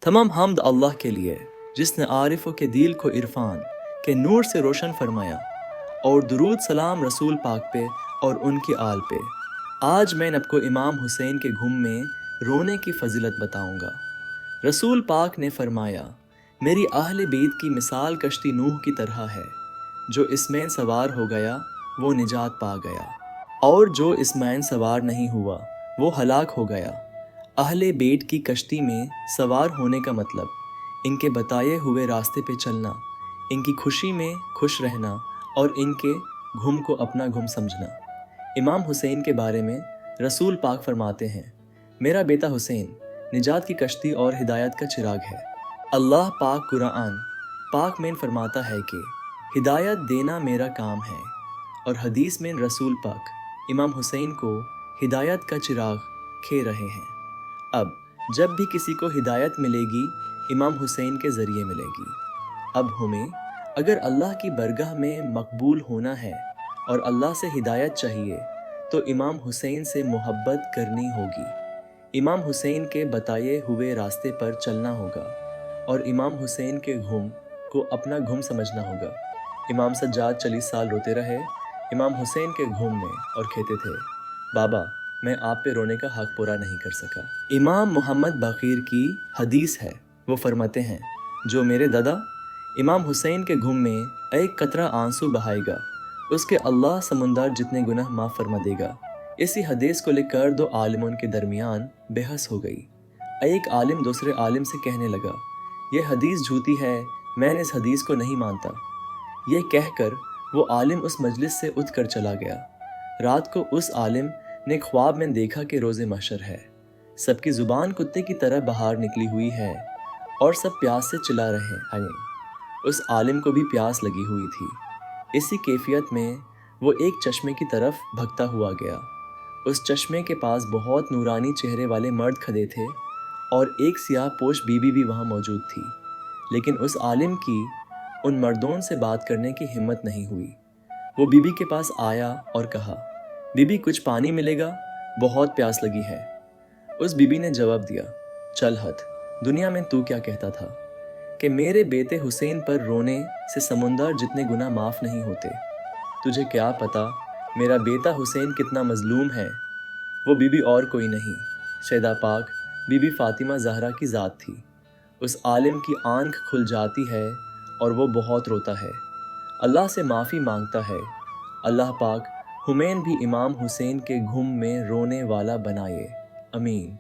تمام حمد اللہ کے لیے جس نے عارفوں کے دل کو عرفان کے نور سے روشن فرمایا، اور درود سلام رسول پاک پہ اور ان کی آل پہ۔ آج میں آپ کو امام حسین کے غم میں رونے کی فضیلت بتاؤں گا۔ رسول پاک نے فرمایا، میری اہل بیت کی مثال کشتی نوح کی طرح ہے، جو اس میں سوار ہو گیا وہ نجات پا گیا، اور جو اس میں سوار نہیں ہوا وہ ہلاک ہو گیا۔ اہل بیت کی کشتی میں سوار ہونے کا مطلب ان کے بتائے ہوئے راستے پہ چلنا، ان کی خوشی میں خوش رہنا اور ان کے غم کو اپنا غم سمجھنا۔ امام حسین کے بارے میں رسول پاک فرماتے ہیں، میرا بیٹا حسین نجات کی کشتی اور ہدایت کا چراغ ہے۔ اللہ پاک قرآن پاک میں فرماتا ہے کہ ہدایت دینا میرا کام ہے، اور حدیث میں رسول پاک امام حسین کو ہدایت کا چراغ کھے رہے ہیں۔ اب جب بھی کسی کو ہدایت ملے گی امام حسین کے ذریعے ملے گی۔ اب ہمیں اگر اللہ کی برگاہ میں مقبول ہونا ہے اور اللہ سے ہدایت چاہیے تو امام حسین سے محبت کرنی ہوگی، امام حسین کے بتائے ہوئے راستے پر چلنا ہوگا، اور امام حسین کے غم کو اپنا غم سمجھنا ہوگا۔ امام سجاد 40 سال روتے رہے امام حسین کے غم میں اور کہتے تھے، بابا میں آپ پہ رونے کا حق پورا نہیں کر سکا۔ امام محمد باقر کی حدیث ہے، وہ فرماتے ہیں، جو میرے دادا امام حسین کے غم میں ایک قطرہ آنسو بہائے گا، اس کے اللہ سمندر جتنے گناہ معاف فرما دے گا۔ اسی حدیث کو لے کر دو عالموں کے درمیان بحث ہو گئی۔ ایک عالم دوسرے عالم سے کہنے لگا، یہ حدیث جھوٹی ہے، میں اس حدیث کو نہیں مانتا۔ یہ کہہ کر وہ عالم اس مجلس سے اٹھ کر چلا گیا۔ رات کو اس عالم نے خواب میں دیکھا کہ روز محشر ہے، سب کی زبان کتے کی طرح باہر نکلی ہوئی ہے اور سب پیاس سے چلا رہے ہیں۔ اس عالم کو بھی پیاس لگی ہوئی تھی۔ اسی کیفیت میں وہ ایک چشمے کی طرف بھگتا ہوا گیا۔ اس چشمے کے پاس بہت نورانی چہرے والے مرد کھڑے تھے اور ایک سیاہ پوش بیوی بھی وہاں موجود تھی، لیکن اس عالم کی ان مردوں سے بات کرنے کی ہمت نہیں ہوئی۔ وہ بیوی کے پاس آیا اور کہا، بیوی کچھ پانی ملے گا، بہت پیاس لگی ہے۔ اس بیوی نے جواب دیا، چل ہٹ، دنیا میں تو کیا کہتا تھا کہ میرے بیٹے حسین پر رونے سے سمندر جتنے گناہ معاف نہیں ہوتے؟ تجھے کیا پتا میرا بیٹا حسین کتنا مظلوم ہے؟ وہ بیوی اور کوئی نہیں، سیدہ پاک بی بی فاطمہ زہرا کی ذات تھی۔ اس عالم کی آنکھ کھل جاتی ہے اور وہ بہت روتا ہے، اللہ سے معافی مانگتا ہے۔ اللہ پاک ہمیں بھی امام حسین کے غم میں رونے والا بنائے، آمین۔